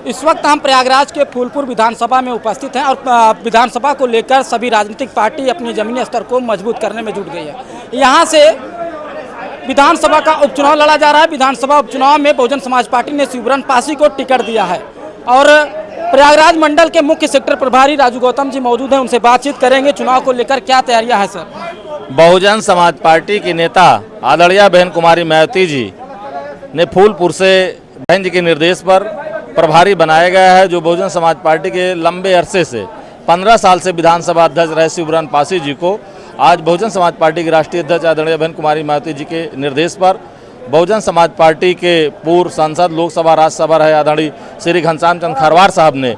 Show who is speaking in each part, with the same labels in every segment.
Speaker 1: इस वक्त हम प्रयागराज के फूलपुर विधानसभा में उपस्थित हैं और विधानसभा को लेकर सभी राजनीतिक पार्टी अपनी जमीनी स्तर को मजबूत करने में जुट गई है। यहाँ से विधानसभा का उपचुनाव लड़ा जा रहा है। विधानसभा उपचुनाव में बहुजन समाज पार्टी ने शिवरन पासी को टिकट दिया है और प्रयागराज मंडल के मुख्य सेक्टर प्रभारी राजू गौतम जी मौजूद हैं, उनसे बातचीत करेंगे। चुनाव को लेकर क्या तैयारियां हैं सर?
Speaker 2: बहुजन समाज पार्टी की नेता आदरणीय बहन कुमारी मायावती जी ने फूलपुर से बहन जी के निर्देश पर प्रभारी बनाया गया है, जो बहुजन समाज पार्टी के लंबे अरसे से 15 साल से विधानसभा अध्यक्ष रहे शिवरन पासी जी को आज बहुजन समाज पार्टी के राष्ट्रीय अध्यक्ष आदरणीय बहन कुमारी मायावती जी के निर्देश पर बहुजन समाज पार्टी के पूर्व सांसद लोकसभा राज्यसभा रहे आदरणीय श्री घनश्याम चंद्र खरवार साहब ने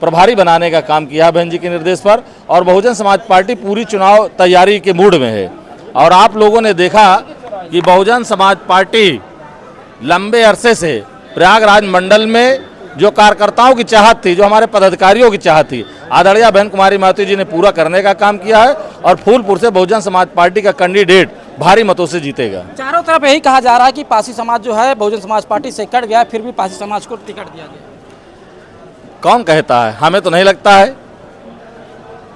Speaker 2: प्रभारी बनाने का काम किया बहन जी के निर्देश पर। और बहुजन समाज पार्टी पूरी चुनाव तैयारी के मूड में है। और आप लोगों ने देखा कि बहुजन समाज पार्टी लंबे अरसे से प्रयागराज मंडल में जो कार्यकर्ताओं की चाहत थी, जो हमारे पदाधिकारियों की चाहत थी, आदरणीय बहन कुमारी मायावती जी ने पूरा करने का काम किया है और फूलपुर से बहुजन समाज पार्टी का कैंडिडेट भारी मतों से जीतेगा।
Speaker 1: चारों तरफ यही कहा जा रहा है कि पासी समाज जो है बहुजन समाज पार्टी से कट गया, फिर भी पासी समाज को टिकट दिया गया।
Speaker 2: कौन कहता है? हमें तो नहीं लगता है।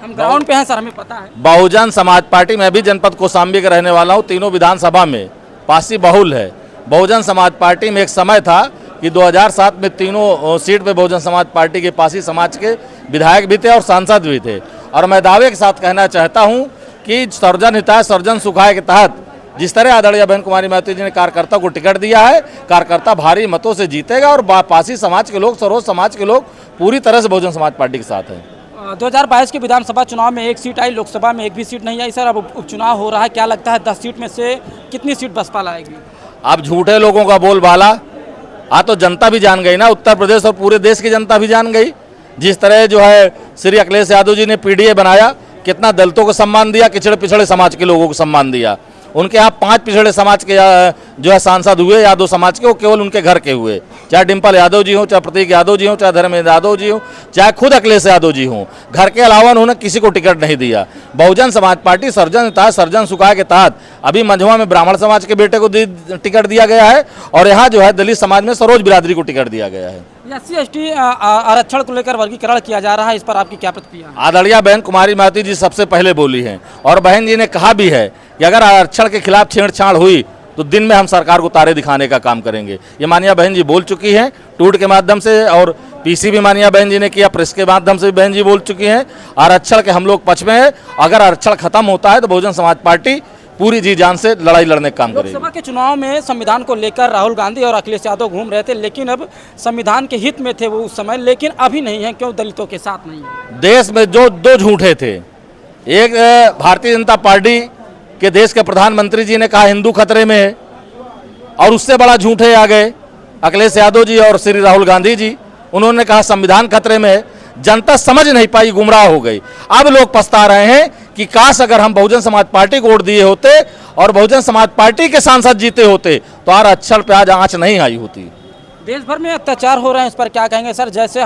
Speaker 1: हम ग्राउंड पे हैं सर, हमें पता है।
Speaker 2: बहुजन समाज पार्टी में भी जनपद कौशाम्बी का रहने वाला हूँ। तीनों विधानसभा में पासी बहुल है। बहुजन समाज पार्टी में एक समय था कि 2007 में तीनों सीट पे बहुजन समाज पार्टी के पासी समाज के विधायक भी थे और सांसद भी थे। और मैं दावे के साथ कहना चाहता हूं कि सर्जन हिताय सर्जन सुखाय के तहत जिस तरह आदरणीय बहन कुमारी मायावती जी ने कार्यकर्ता को टिकट दिया है, कार्यकर्ता भारी मतों से जीतेगा और पासी समाज के लोग, सरोज समाज के लोग पूरी तरह से बहुजन समाज पार्टी के साथ हैं।
Speaker 1: 2022 के विधानसभा चुनाव में एक सीट आई, लोकसभा में एक भी सीट नहीं आई सर। अब उपचुनाव हो रहा है, क्या लगता है 10 सीट में से कितनी सीट बसपा लाएगी?
Speaker 2: अब झूठे लोगों का बोलबाला तो जनता भी जान गई ना, उत्तर प्रदेश और पूरे देश की जनता भी जान गई। जिस तरह जो है श्री अखिलेश यादव जी ने पीडीए बनाया, कितना दलितों को सम्मान दिया, पिछड़े समाज के लोगों को सम्मान दिया। उनके यहाँ 5 पिछड़े समाज के जो है सांसद हुए यादव समाज के, वो केवल उनके घर के हुए। चाहे डिम्पल यादव जी हों, चाहे प्रतीक यादव जी हों, चाहे धर्मेंद्र यादव जी हों, चाहे खुद अखिलेश यादव जी हों, घर के अलावा उन्होंने किसी को टिकट नहीं दिया। बहुजन समाज पार्टी सर्जन सुखाय के तहत अभी मंझवा में ब्राह्मण समाज के बेटे को टिकट दिया गया है और यहाँ जो है दलित समाज में सरोज बिरादरी को टिकट दिया गया है।
Speaker 1: SC/ST आरक्षण को लेकर वर्गीकरण किया जा रहा है, इस पर आपकी क्या प्रतिक्रिया?
Speaker 2: आदरणीय बहन कुमारी मायावती जी सबसे पहले बोली हैं और बहन जी ने कहा भी है कि अगर आरक्षण के खिलाफ छेड़छाड़ हुई तो दिन में हम सरकार को तारे दिखाने का काम करेंगे। ये माननीय बहन जी बोल चुकी हैं ट्वीट के माध्यम से, और पीसी भी माननीय बहन जी ने किया, प्रेस के माध्यम से भी बहन जी बोल चुकी हैं। आरक्षण के हम लोग पक्ष में है। अगर आरक्षण खत्म होता है तो बहुजन समाज पार्टी पूरी जी जान से लड़ाई लड़ने का काम करेगी।
Speaker 1: लोकसभा के चुनाव में संविधान को लेकर राहुल गांधी और अखिलेश यादव घूम रहे थे, लेकिन अब संविधान के हित में थे वो उस समय, लेकिन अभी नहीं है। क्यों दलितों के साथ नहीं है?
Speaker 2: देश में जो 2 झूठे थे, एक भारतीय जनता पार्टी के देश के प्रधानमंत्री जी ने कहा हिंदू खतरे में है, और उससे बड़ा झूठे आ गए अखिलेश यादव जी और श्री राहुल गांधी जी। उन्होंने कहा संविधान खतरे में है। जनता समझ नहीं पाई, गुमराह हो गई। अब लोग पछता रहे हैं कि काश अगर हम बहुजन समाज पार्टी को वोट दिए होते और बहुजन समाज पार्टी के सांसद जीते होते तो आरक्षण पे आज आंच नहीं आई होती।
Speaker 1: देश भर में अत्याचार हो रहे हैं, इस पर क्या कहेंगे सर? जैसे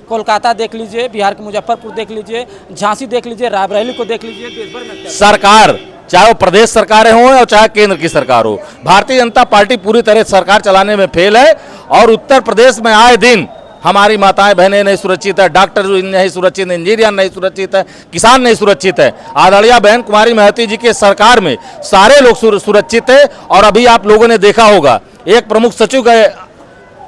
Speaker 1: कोलकाता देख लीजिए, बिहार के मुजफ्फरपुर देख लीजिए, झांसी देख लीजिए, रायबरेली को देख लीजिए। देश भर में
Speaker 2: सरकार, चाहे वो प्रदेश सरकारें हों और चाहे केंद्र की सरकार हो, भारतीय जनता पार्टी पूरी तरह सरकार चलाने में फेल है। और उत्तर प्रदेश में आए दिन हमारी माताएं बहनें नहीं सुरक्षित है, डॉक्टर नहीं सुरक्षित है, इंजीनियर नहीं सुरक्षित है, किसान नहीं सुरक्षित है। आदरणीय बहन कुमारी मायावती जी के सरकार में सारे लोग सुरक्षित है। और अभी आप लोगों ने देखा होगा एक प्रमुख सचिव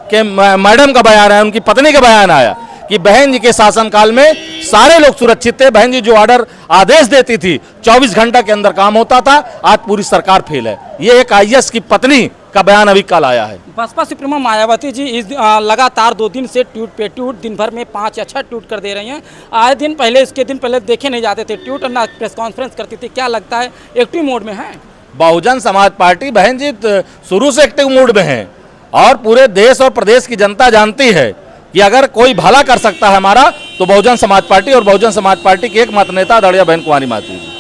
Speaker 2: के मैडम का बयान है, उनकी पत्नी का बयान आया कि बहन जी के शासनकाल में सारे लोग सुरक्षित थे। बहन जी जो आदेश देती थी 24 घंटा के अंदर काम होता था। आज पूरी सरकार फेल है। ये एक IAS की पत्नी का बयान अभी कल आया है।
Speaker 1: बसपा सुप्रीमो मायावती जी इस लगातार 2 दिन से ट्वीट पे ट्वीट, दिन भर में 5 या 6 ट्वीट कर दे रही हैं। आए दिन पहले, इसके दिन पहले देखे नहीं जाते थे ट्वीट, और ना प्रेस कॉन्फ्रेंस करती थी। क्या लगता है एक्टिव मोड में है
Speaker 2: बहुजन समाज पार्टी? बहन जी शुरू से एक्टिव मोड में है और पूरे देश और प्रदेश की जनता जानती है कि अगर कोई भला कर सकता है हमारा तो बहुजन समाज पार्टी, और बहुजन समाज पार्टी की एकमात्र नेता आदरणीय बहन कुमारी मायावती जी।